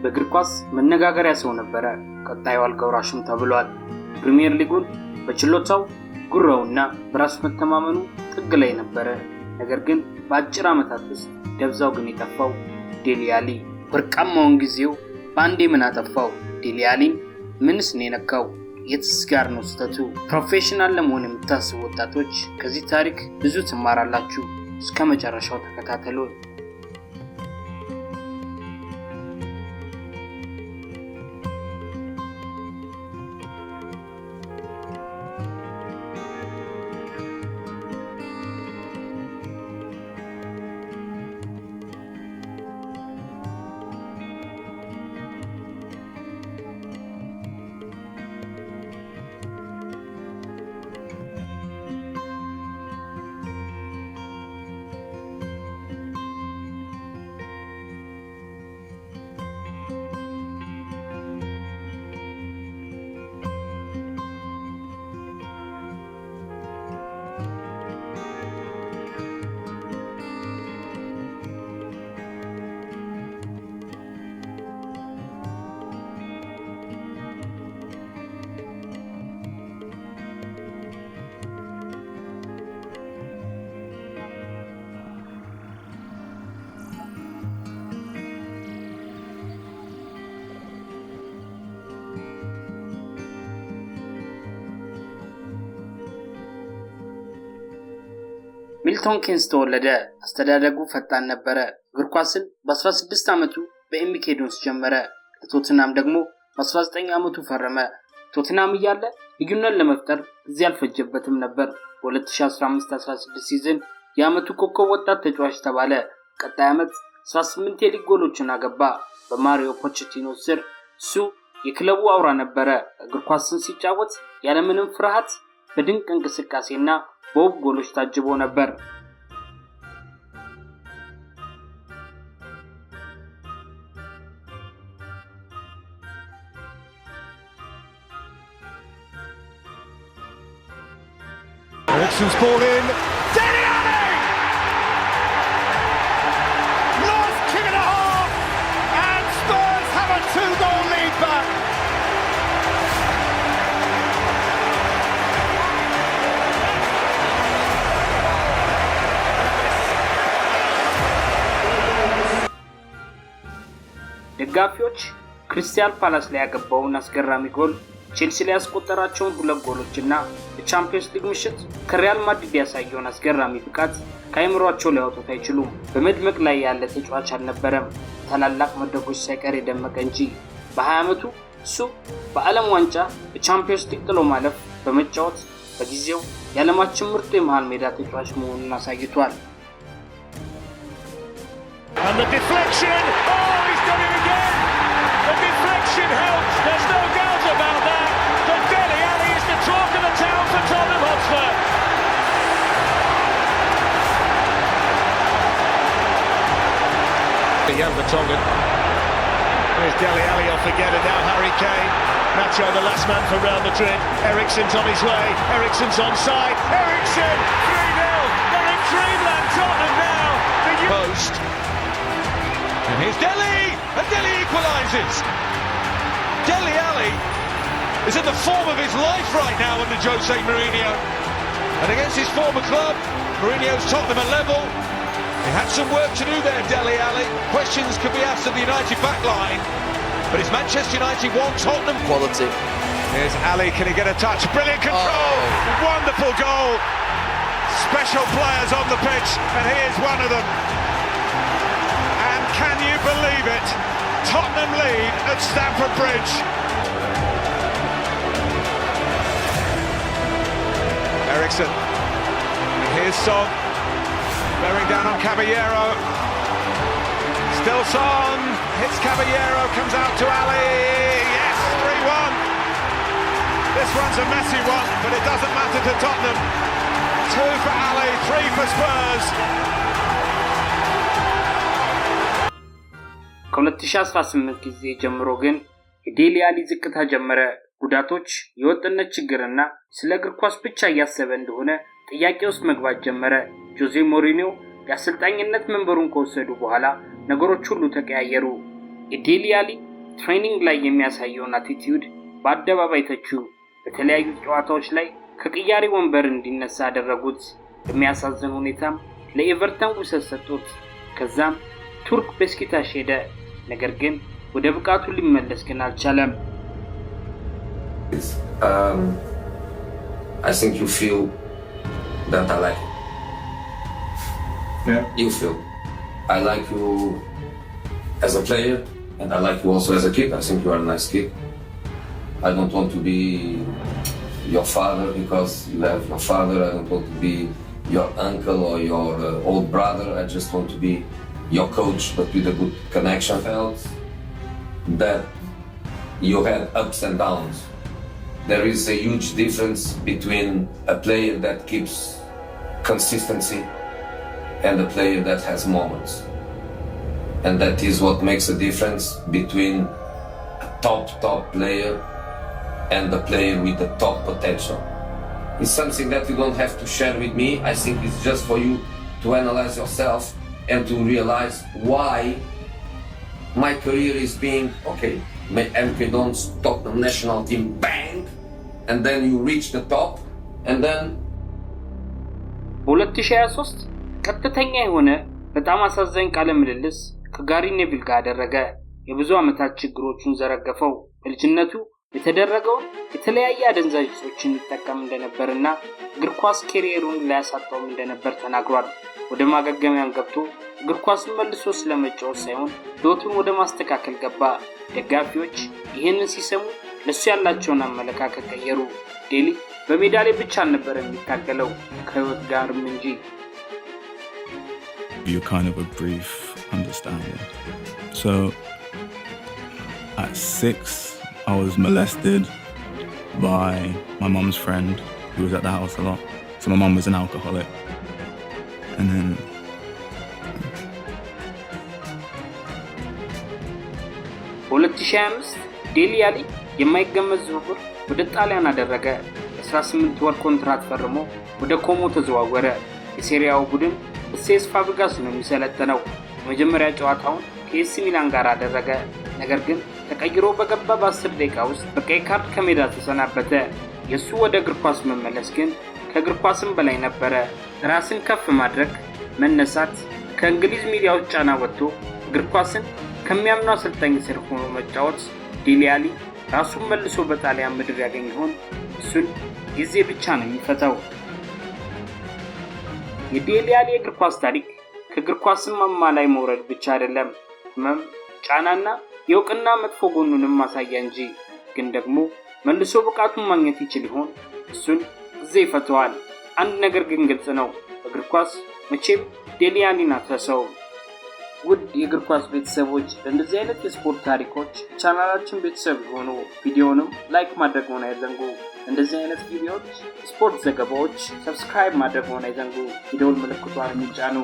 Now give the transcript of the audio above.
በእግር ኳስ መነጋገሪያ ሰው ነበረ። ቀጣዩ አልጋ ወራሽም ተብሏል። ፕሪሚየር ሊጉን በችሎታው ጉራውና በራስ መተማመኑ ጥግ ላይ ነበረ። ነገር ግን በአጭር ዓመታት ውስጥ ደብዛው ግን የጠፋው ዴሊ አሊ ወርቃማውን ጊዜው በአንዴ ምን አጠፋው? ዴሊ አሊ ምንስ ነው የነካው? የትስ ጋር ነው ስህተቱ? ፕሮፌሽናል ለመሆን የምታስቡ ወጣቶች ከዚህ ታሪክ ብዙ ትማራላችሁ። እስከ መጨረሻው ተከታተሉ። ሚልቶን ኬንስ ተወለደ። አስተዳደጉ ፈጣን ነበረ። እግር ኳስን በ16 ዓመቱ በኤምኬ ዶንስ ጀመረ። ለቶትናም ደግሞ በ19 ዓመቱ ፈረመ። ቶትናም እያለ ልዩነት ለመፍጠር ጊዜ አልፈጀበትም ነበር። በ2015-16 ሲዝን የዓመቱ ኮከብ ወጣት ተጫዋች ተባለ። ቀጣይ ዓመት 18 የሊግ ጎሎችን አገባ። በማሪዮ ፖቼቲኖ ስር እሱ የክለቡ አውራ ነበረ። እግር ኳስን ሲጫወት ያለምንም ፍርሃት በድንቅ እንቅስቃሴና በውብ ጎሎች ታጅቦ ነበር። Eriksen's ball in. Dele Alli! Last kick and a half, and Spurs have a 2-goal lead back. ደጋፊዎች ክሪስታል ፓላስ ላይ ያገባውን አስገራሚ ጎል፣ ቼልሲ ላይ ያስቆጠራቸውን 2 ጎሎችና በቻምፒየንስ ሊግ ምሽት ከሪያል ማድሪድ ያሳየውን አስገራሚ ብቃት ከአይምሯቸው ሊያወጡት አይችሉም። በመድመቅ ላይ ያለ ተጫዋች አልነበረም። ታላላቅ መድረኮች ሳይቀር የደመቀ እንጂ። በ20 ዓመቱ እሱ በዓለም ዋንጫ በቻምፒየንስ ሊግ ጥሎ ማለፍ በመጫወት በጊዜው የዓለማችን ምርጡ የመሃል ሜዳ ተጫዋች መሆኑን አሳይቷል። And the deflection! Oh, he's done it again! The deflection helps, there's no doubt about that. But Dele Alli is the talk of the town for Tottenham Hotspur. Jan Vertonghen. There's Dele Alli off again, and now Harry Kane. Nacho, the last man for Real Madrid. Eriksen's on his way. Eriksen's onside. Eriksen, 3-0. They're in dreamland. Tottenham now. The post. And here's Dele, and Dele equalises. Dele Alli is in the form of his life right now under Jose Mourinho. And against his former club, Mourinho's Tottenham are level. He had some work to do there, Dele Alli. Questions could be asked of the United back line. But it's Manchester United 1, Tottenham quality. Here's Ali, can he get a touch? Brilliant control, wonderful goal. Special players on the pitch, and here's one of them. And can you believe it? Tottenham lead at Stamford Bridge. Eriksen, and here's Son, bearing down on Caballero. Still Son, hits Caballero, comes out to Ali. Yes, 3-1. This one's a messy one, but it doesn't matter to Tottenham. 2 for Ali, 3 for Spurs. ከ2018 ጊዜ ጀምሮ ግን የዴሊ አሊ ዝቅታ ጀመረ። ጉዳቶች፣ የወጥነት ችግርና ስለ እግር ኳስ ብቻ እያሰበ እንደሆነ ጥያቄ ውስጥ መግባት ጀመረ። ጆዜ ሞሪኒዮ የአሰልጣኝነት መንበሩን ከወሰዱ በኋላ ነገሮች ሁሉ ተቀያየሩ። የዴሊ አሊ ትሬኒንግ ላይ የሚያሳየውን አቲቲዩድ በአደባባይ ተቹ። በተለያዩ ጨዋታዎች ላይ ከቅያሪ ወንበር እንዲነሳ አደረጉት። በሚያሳዝን ሁኔታም ለኤቨርተን ውሰት ሰጡት። ከዛም ቱርክ ቤስኪታሽ ሄደ። ነገር ግን ወደ ብቃቱ ሊመለስ ግን አልቻለም። I think you feel that I like you. Yeah. You feel. I like you as a player, and I like you also as a kid. I think you are a nice kid. I don't want to be your father because you have your father. I don't want to be your uncle or your old brother. I just want to be your coach, but with a good connection. I felt that you had ups and downs. There is a huge difference between a player that keeps consistency and a player that has moments. And that is what makes a difference between a top player and a player with the top potential. It's something that you don't have to share with me. I think it's just for you to analyze yourself and to realize why my career is being, okay, MK Dons top the national team, bang, and then you reach the top, and then... በ2023 ቀጥተኛ የሆነ በጣም አሳዛኝ ቃለ ምልልስ ከጋሪ ኔቪል ጋር አደረገ። የብዙ ዓመታት ችግሮቹን ዘረገፈው። በልጅነቱ የተደረገውን የተለያየ አደንዛዥ እጾችን ይጠቀም እንደነበርና እግር ኳስ ካሪየሩን ሊያሳጣው እንደነበር ተናግሯል። ወደ ማገገሚያም ገብቶ እግር ኳስን መልሶ ስለመጫወት ሳይሆን ሕይወቱን ወደ ማስተካከል ገባ። ደጋፊዎች ይህንን ሲሰሙ ለሱ ያላቸውን አመለካከት ቀየሩ። ዴሊ በሜዳ ላይ ብቻ አልነበረ የሚታገለው ከሕይወት ጋርም እንጂ። You kind of a brief understanding. So at 6, I was molested by my mom's friend who was at the house a lot. So my mom was an alcoholic. And then በ2025 ዴሊ አሊ የማይገመት ዝውውር ወደ ጣሊያን አደረገ። 18 ወር ኮንትራት ፈርሞ ወደ ኮሞ ተዘዋወረ። የሴሪያው ቡድን በሴስ ፋብሪጋስ ነው የሚሰለጠነው። የመጀመሪያ ጨዋታውን ከኤሲ ሚላን ጋር አደረገ። ነገር ግን ተቀይሮ በገባ በ10 ደቂቃ ውስጥ በቀይ ካርድ ከሜዳ ተሰናበተ። የሱ ወደ እግር ኳስ መመለስ ግን ከእግር ኳስም በላይ ነበረ። ራስን ከፍ ማድረግ፣ መነሳት፣ ከእንግሊዝ ሚዲያዎች ጫና ወጥቶ እግር ኳስን ከሚያምነው አሰልጣኝ ስር ሆኖ መጫወት። ዴሊ አሊ ራሱን መልሶ በጣሊያን ምድር ያገኝ ይሆን? እሱን ጊዜ ብቻ ነው የሚፈታው። የዴሊ አሊ እግር ኳስ ታሪክ ከእግር ኳስም ማማ ላይ መውረድ ብቻ አይደለም፣ ህመም፣ ጫናና የውቅና መጥፎ ጎኑንም ማሳያ እንጂ። ግን ደግሞ መልሶ ብቃቱን ማግኘት ይችል ይሆን? እሱን ጊዜ ይፈታዋል። አንድ ነገር ግን ግልጽ ነው፣ እግር ኳስ መቼም ዴሊ አሊን አትረሳውም። ውድ የእግር ኳስ ቤተሰቦች ለእንደዚህ አይነት የስፖርት ታሪኮች ቻናላችን ቤተሰብ ሆኖ ቪዲዮንም ላይክ ማድረግ አይዘንጉ። እንደዚህ አይነት ቪዲዮዎች፣ ስፖርት ዘገባዎች ሰብስክራይብ ማድረግ አይዘንጉ። ቪዲዮውን ምልክቷን ይጫኑ።